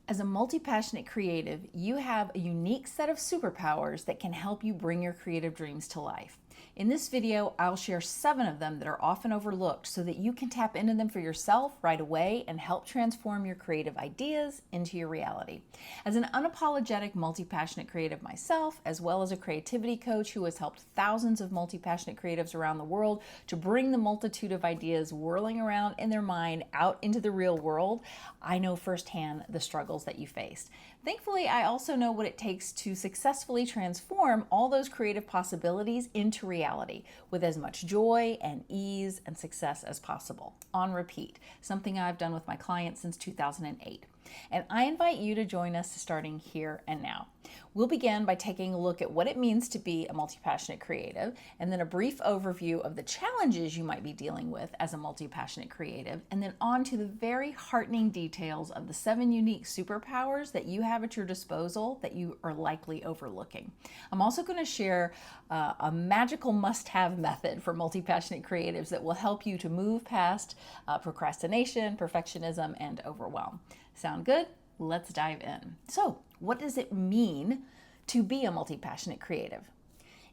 As a multi-passionate creative, you have a unique set of superpowers that can help you bring your creative dreams to life. In this video, I'll share 7 of them that are often overlooked so that you can tap into them for yourself right away and help transform your creative ideas into your reality. As an unapologetic multi-passionate creative myself, as well as a creativity coach who has helped thousands of multi-passionate creatives around the world to bring the multitude of ideas whirling around in their mind out into the real world, I know firsthand the struggles that you faced. Thankfully, I also know what it takes to successfully transform all those creative possibilities into reality with as much joy and ease and success as possible, on repeat, something I've done with my clients since 2008. And I invite you to join us starting here and now. We'll begin by taking a look at what it means to be a multi-passionate creative, and then a brief overview of the challenges you might be dealing with as a multi-passionate creative, and then on to the very heartening details of the 7 unique superpowers that you have at your disposal that you are likely overlooking. I'm also going to share a magical must-have method for multi-passionate creatives that will help you to move past procrastination, perfectionism, and overwhelm. Sound good? Let's dive in. So, what does it mean to be a multi-passionate creative?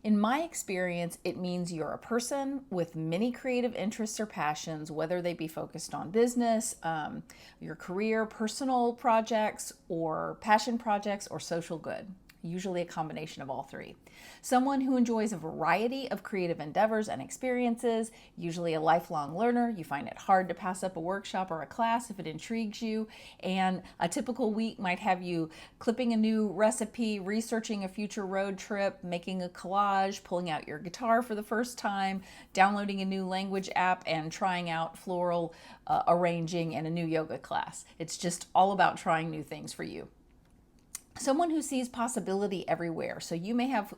In my experience, it means you're a person with many creative interests or passions, whether they be focused on business, your career, personal projects, or passion projects, or social good. Usually a combination of all 3. Someone who enjoys a variety of creative endeavors and experiences, usually a lifelong learner. You find it hard to pass up a workshop or a class if it intrigues you, and a typical week might have you clipping a new recipe, researching a future road trip, making a collage, pulling out your guitar for the first time, downloading a new language app, and trying out floral arranging in a new yoga class. It's just all about trying new things for you. Someone who sees possibility everywhere. So you may have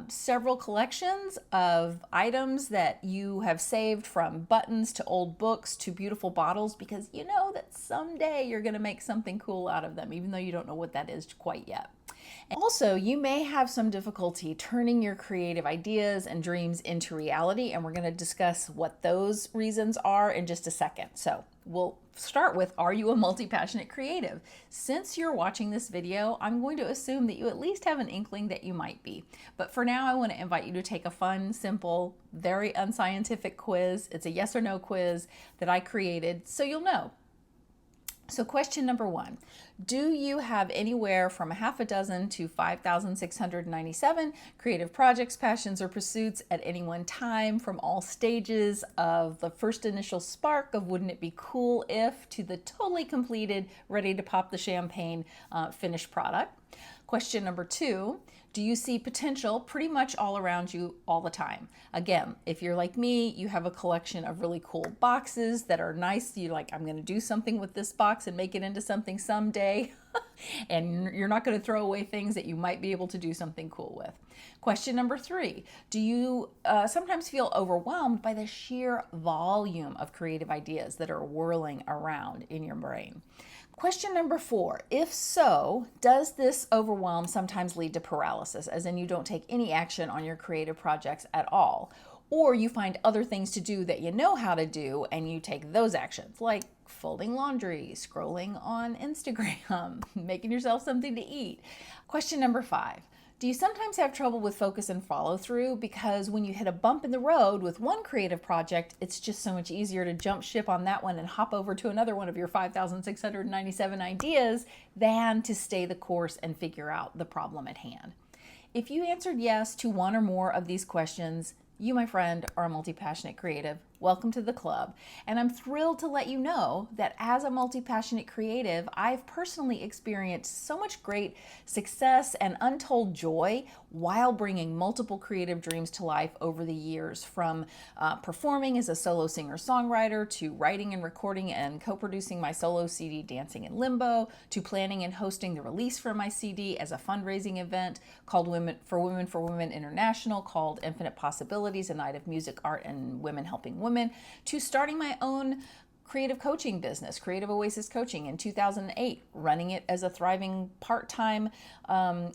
several collections of items that you have saved, from buttons to old books to beautiful bottles, because you know that someday you're going to make something cool out of them, even though you don't know what that is quite yet. And also, you may have some difficulty turning your creative ideas and dreams into reality, and we're going to discuss what those reasons are in just a second. So we'll start with, are you a multi-passionate creative? Since you're watching this video, I'm going to assume that you at least have an inkling that you might be. But for now, I want to invite you to take a fun, simple, very unscientific quiz. It's a yes or no quiz that I created, so you'll know. So question number 1, do you have anywhere from a half a dozen to 5,697 creative projects, passions, or pursuits at any one time, from all stages of the first initial spark of wouldn't it be cool if to the totally completed, ready to pop the champagne finished product? Question number 2, do you see potential pretty much all around you all the time? Again, if you're like me, you have a collection of really cool boxes that are nice. You're like, I'm going to do something with this box and make it into something someday. And you're not going to throw away things that you might be able to do something cool with. Question number 3, do you sometimes feel overwhelmed by the sheer volume of creative ideas that are whirling around in your brain? Question number 4, if so, does this overwhelm sometimes lead to paralysis, as in you don't take any action on your creative projects at all? Or you find other things to do that you know how to do and you take those actions, like folding laundry, scrolling on Instagram, making yourself something to eat. Question number 5. Do you sometimes have trouble with focus and follow through? Because when you hit a bump in the road with one creative project, it's just so much easier to jump ship on that one and hop over to another one of your 5,697 ideas than to stay the course and figure out the problem at hand. If you answered yes to one or more of these questions, you, my friend, are a multi-passionate creative. Welcome to the club. And I'm thrilled to let you know that as a multi-passionate creative, I've personally experienced so much great success and untold joy while bringing multiple creative dreams to life over the years, from performing as a solo singer-songwriter, to writing and recording and co-producing my solo CD, Dancing in Limbo, to planning and hosting the release for my CD as a fundraising event called Women for Women International, called Infinite Possibilities, a night of music, art, and women helping women, to starting my own creative coaching business, Creative Oasis Coaching, in 2008, running it as a thriving part-time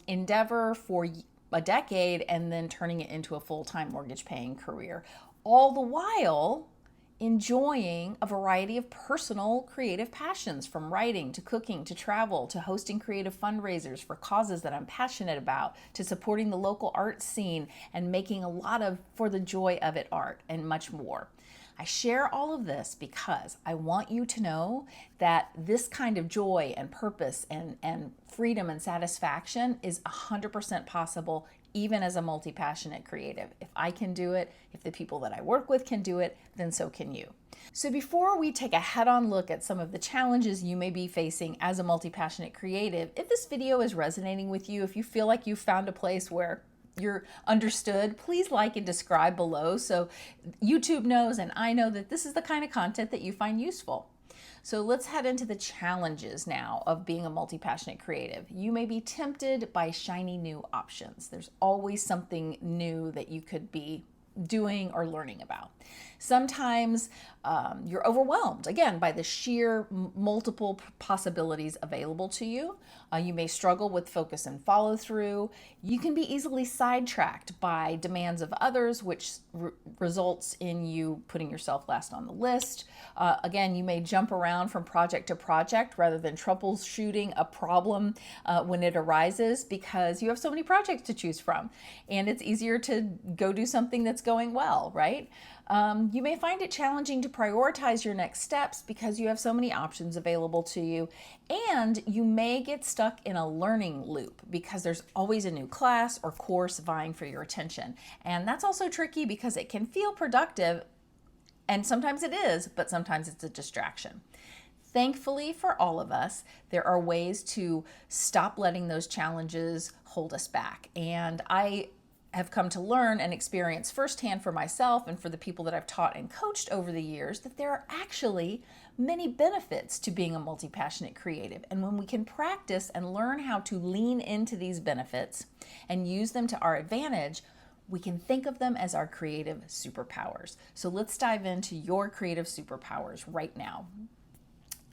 endeavor for a decade, and then turning it into a full-time mortgage-paying career. All the while enjoying a variety of personal creative passions, from writing to cooking to travel to hosting creative fundraisers for causes that I'm passionate about, to supporting the local art scene and making a lot of for the joy of it art, and much more. I share all of this because I want you to know that this kind of joy and purpose and freedom and satisfaction is 100% possible even as a multi-passionate creative. If I can do it, if the people that I work with can do it, then so can you. So before we take a head-on look at some of the challenges you may be facing as a multi-passionate creative, if this video is resonating with you, if you feel like you've found a place where you're understood, please like and describe below so YouTube knows and I know that this is the kind of content that you find useful. So let's head into the challenges now of being a multi-passionate creative. You may be tempted by shiny new options. There's always something new that you could be doing or learning about. Sometimes you're overwhelmed, again, by the sheer multiple possibilities available to you. You may struggle with focus and follow through. You can be easily sidetracked by demands of others, which results in you putting yourself last on the list. Again, you may jump around from project to project rather than troubleshooting a problem when it arises, because you have so many projects to choose from and it's easier to go do something that's going well, right? You may find it challenging to prioritize your next steps because you have so many options available to you, and you may get stuck in a learning loop because there's always a new class or course vying for your attention. And that's also tricky because it can feel productive, and sometimes it is, but sometimes it's a distraction. Thankfully for all of us, there are ways to stop letting those challenges hold us back. And I have come to learn and experience firsthand for myself and for the people that I've taught and coached over the years that there are actually many benefits to being a multi-passionate creative. And when we can practice and learn how to lean into these benefits and use them to our advantage, we can think of them as our creative superpowers. So let's dive into your creative superpowers right now.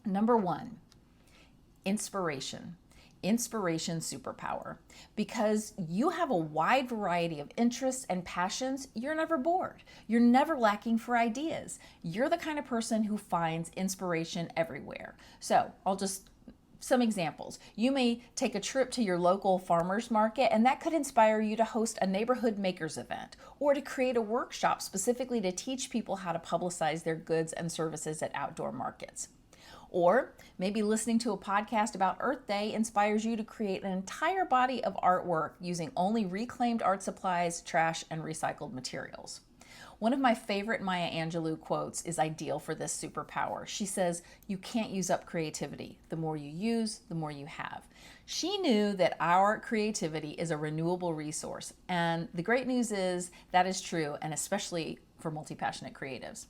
Number one, inspiration. Inspiration superpower. Because you have a wide variety of interests and passions, you're never bored. You're never lacking for ideas. You're the kind of person who finds inspiration everywhere. So some examples. You may take a trip to your local farmers market, and that could inspire you to host a neighborhood makers event or to create a workshop specifically to teach people how to publicize their goods and services at outdoor markets. Or maybe listening to a podcast about Earth Day inspires you to create an entire body of artwork using only reclaimed art supplies, trash, and recycled materials. One of my favorite Maya Angelou quotes is ideal for this superpower. She says, "You can't use up creativity. The more you use, the more you have." She knew that our creativity is a renewable resource. And the great news is that is true, and especially for multi-passionate creatives.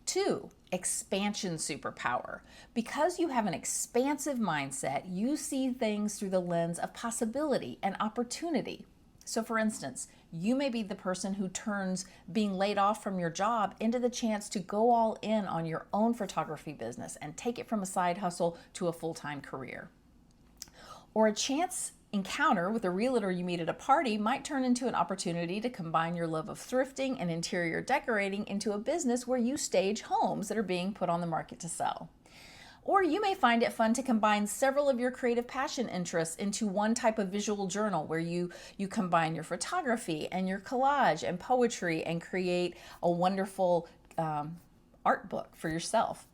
2, expansion superpower. Because you have an expansive mindset, you see things through the lens of possibility and opportunity. So for instance, you may be the person who turns being laid off from your job into the chance to go all in on your own photography business and take it from a side hustle to a full-time career. Or a chance encounter with a realtor you meet at a party might turn into an opportunity to combine your love of thrifting and interior decorating into a business where you stage homes that are being put on the market to sell. Or you may find it fun to combine several of your creative passion interests into one type of visual journal where you combine your photography and your collage and poetry and create a wonderful art book for yourself.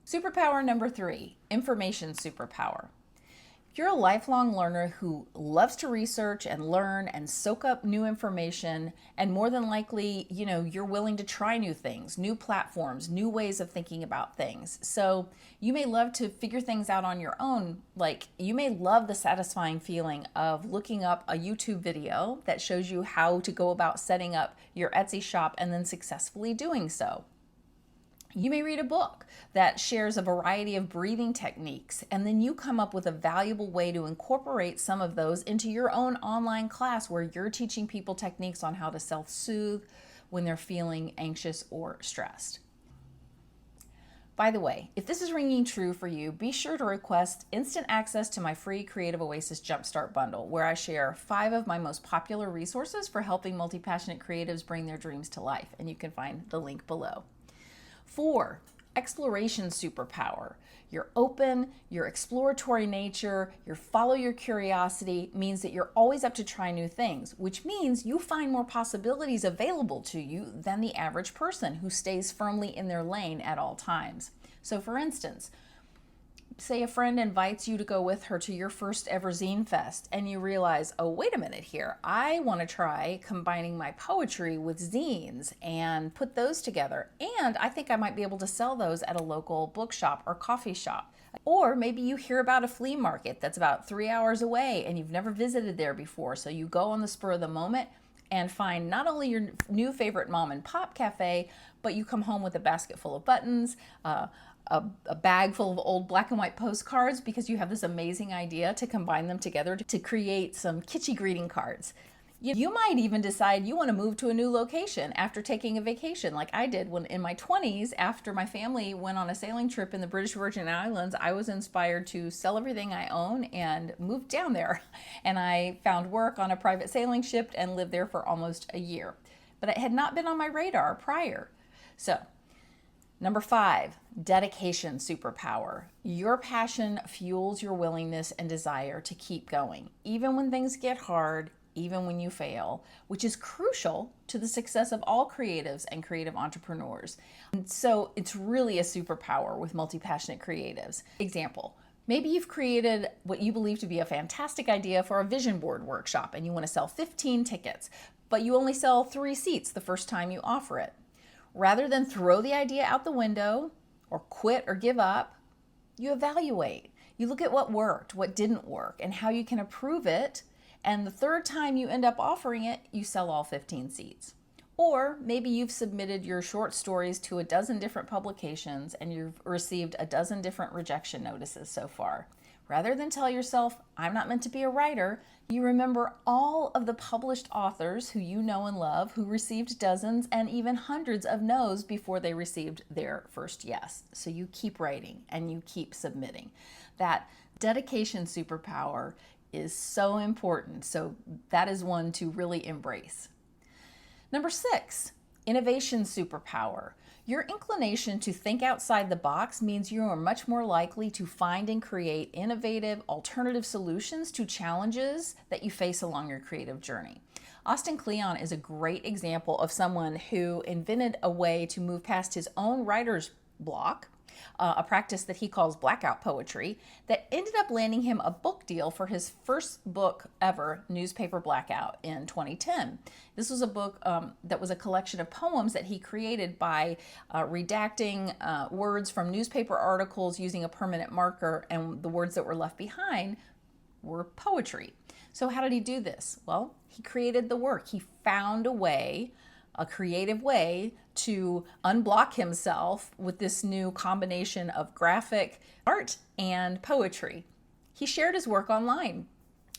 Superpower number 3, information superpower. You're a lifelong learner who loves to research and learn and soak up new information, and more than likely, you're willing to try new things, new platforms, new ways of thinking about things. So you may love to figure things out on your own. Like you may love the satisfying feeling of looking up a YouTube video that shows you how to go about setting up your Etsy shop and then successfully doing so. You may read a book that shares a variety of breathing techniques, and then you come up with a valuable way to incorporate some of those into your own online class where you're teaching people techniques on how to self-soothe when they're feeling anxious or stressed. By the way, if this is ringing true for you, be sure to request instant access to my free Creative Oasis Jumpstart Bundle, where I share 5 of my most popular resources for helping multi-passionate creatives bring their dreams to life, and you can find the link below. 4, exploration superpower. You're open, your exploratory nature, your follow your curiosity means that you're always up to try new things, which means you find more possibilities available to you than the average person who stays firmly in their lane at all times. So for instance, say a friend invites you to go with her to your first ever zine fest, and you realize, oh, wait a minute here, I want to try combining my poetry with zines and put those together. And I think I might be able to sell those at a local bookshop or coffee shop. Or maybe you hear about a flea market that's about 3 hours away and you've never visited there before. So you go on the spur of the moment and find not only your new favorite mom and pop cafe, but you come home with a basket full of buttons, a bag full of old black and white postcards because you have this amazing idea to combine them together to create some kitschy greeting cards. You might even decide you want to move to a new location after taking a vacation, like I did when in my 20s. After my family went on a sailing trip in the British Virgin Islands, I was inspired to sell everything I own and move down there. And I found work on a private sailing ship and lived there for almost a year. But it had not been on my radar prior. So, number 5, dedication superpower. Your passion fuels your willingness and desire to keep going, even when things get hard, even when you fail, which is crucial to the success of all creatives and creative entrepreneurs. And so it's really a superpower with multi-passionate creatives. Example, maybe you've created what you believe to be a fantastic idea for a vision board workshop and you want to sell 15 tickets, but you only sell 3 seats the first time you offer it. Rather than throw the idea out the window or quit or give up, you evaluate. You look at what worked, what didn't work, and how you can improve it. And the third time you end up offering it, you sell all 15 seats. Or maybe you've submitted your short stories to a dozen different publications and you've received a dozen different rejection notices so far. Rather than tell yourself, I'm not meant to be a writer, you remember all of the published authors who you know and love who received dozens and even hundreds of no's before they received their first yes. So you keep writing and you keep submitting. That dedication superpower is so important. So that is one to really embrace. Number 6, innovation superpower. Your inclination to think outside the box means you are much more likely to find and create innovative, alternative solutions to challenges that you face along your creative journey. Austin Kleon is a great example of someone who invented a way to move past his own writer's block, a practice that he calls blackout poetry, that ended up landing him a book deal for his first book ever, Newspaper Blackout, in 2010. This was a book that was a collection of poems that he created by redacting words from newspaper articles using a permanent marker, and the words that were left behind were poetry. So how did he do this? Well, he created the work. He found a creative way to unblock himself with this new combination of graphic art and poetry. He shared his work online.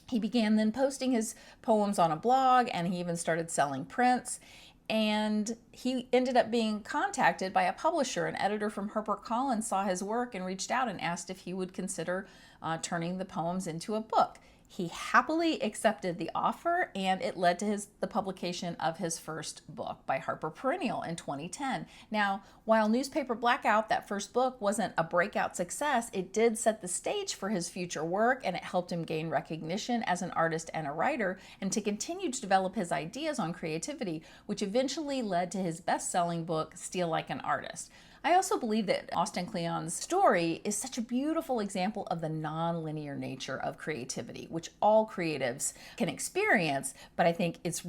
He began then posting his poems on a blog, and he even started selling prints. And he ended up being contacted by a publisher. An editor from HarperCollins saw his work and reached out and asked if he would consider turning the poems into a book. He happily accepted the offer, and it led to the publication of his first book by Harper Perennial in 2010. Now, while Newspaper Blackout, that first book, wasn't a breakout success, it did set the stage for his future work, and it helped him gain recognition as an artist and a writer, and to continue to develop his ideas on creativity, which eventually led to his best-selling book, Steal Like an Artist. I also believe that Austin Kleon's story is such a beautiful example of the non-linear nature of creativity, which all creatives can experience, but I think it's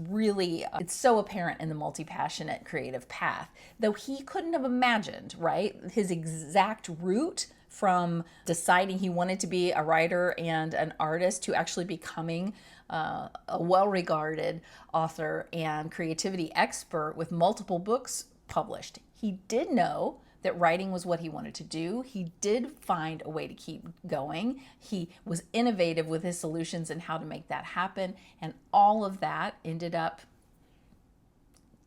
so apparent in the multi-passionate creative path. Though he couldn't have imagined, right, his exact route from deciding he wanted to be a writer and an artist to actually becoming a well-regarded author and creativity expert with multiple books published. He did know that writing was what he wanted to do. He did find a way to keep going. He was innovative with his solutions and how to make that happen. And all of that ended up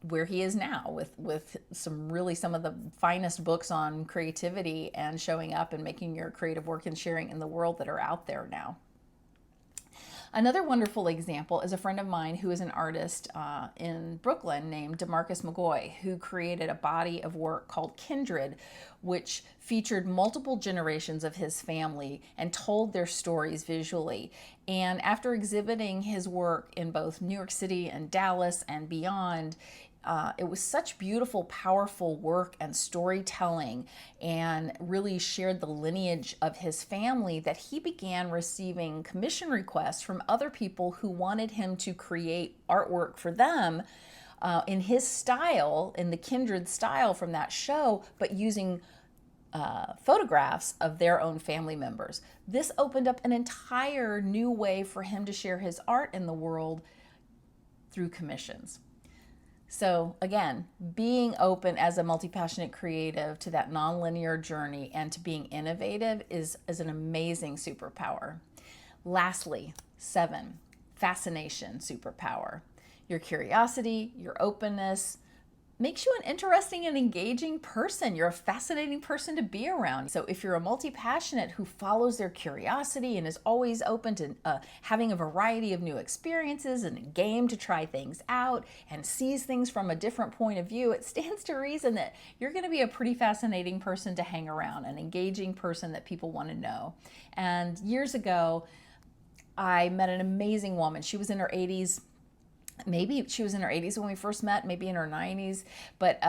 where he is now with some of the finest books on creativity and showing up and making your creative work and sharing in the world that are out there now. Another wonderful example is a friend of mine who is an artist in Brooklyn named DeMarcus McGoy, who created a body of work called Kindred, which featured multiple generations of his family and told their stories visually. And after exhibiting his work in both New York City and Dallas and beyond, it was such beautiful, powerful work and storytelling, and really shared the lineage of his family, that he began receiving commission requests from other people who wanted him to create artwork for them in his style, in the Kindred style from that show, but using photographs of their own family members. This opened up an entire new way for him to share his art in the world through commissions. So again, being open as a multi-passionate creative to that nonlinear journey and to being innovative is an amazing superpower. Lastly, 7, fascination superpower. Your curiosity, your openness makes you an interesting and engaging person. You're a fascinating person to be around. So if you're a multi-passionate who follows their curiosity and is always open to having a variety of new experiences and a game to try things out and sees things from a different point of view, it stands to reason that you're going to be a pretty fascinating person to hang around, an engaging person that people want to know. And years ago, I met an amazing woman. She was in her 80s. Maybe she was in her 80s when we first met, maybe in her 90s, but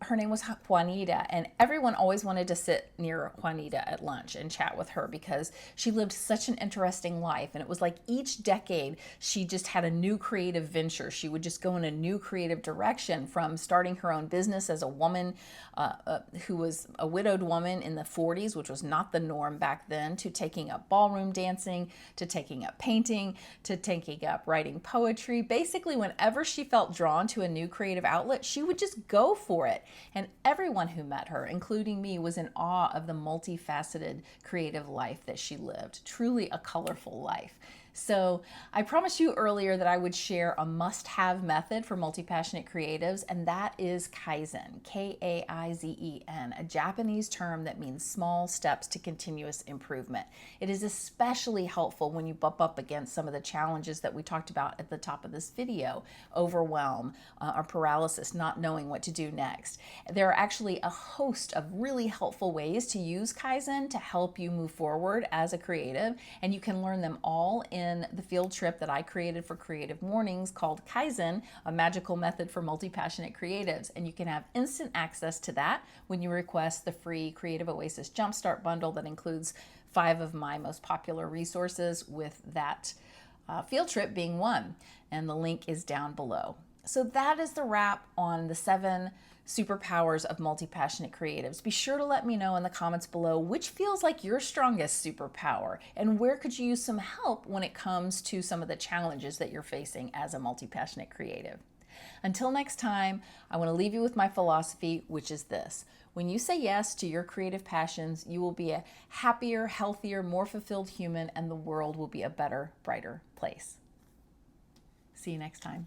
her name was Juanita, and everyone always wanted to sit near Juanita at lunch and chat with her because she lived such an interesting life. And it was like each decade she just had a new creative venture. She would just go in a new creative direction, from starting her own business as a woman who was a widowed woman in the 40s, which was not the norm back then, to taking up ballroom dancing, to taking up painting, to taking up writing poetry. Basically, whenever she felt drawn to a new creative outlet, she would just go for it. And everyone who met her, including me, was in awe of the multifaceted creative life that she lived. Truly a colorful life. So I promised you earlier that I would share a must-have method for multi-passionate creatives, and that is Kaizen, K-A-I-Z-E-N, a Japanese term that means small steps to continuous improvement. It is especially helpful when you bump up against some of the challenges that we talked about at the top of this video: overwhelm or paralysis, not knowing what to do next. There are actually a host of really helpful ways to use Kaizen to help you move forward as a creative, and you can learn them all in the field trip that I created for Creative Mornings called Kaizen, a magical method for multi-passionate creatives. And you can have instant access to that when you request the free Creative Oasis Jumpstart Bundle that includes 5 of my most popular resources, with that field trip being one. And the link is down below. So that is the wrap on the 7 superpowers of multi-passionate creatives. Be sure to let me know in the comments below which feels like your strongest superpower, and where could you use some help when it comes to some of the challenges that you're facing as a multi-passionate creative. Until next time, I want to leave you with my philosophy, which is this: when you say yes to your creative passions, you will be a happier, healthier, more fulfilled human, and the world will be a better, brighter place. See you next time.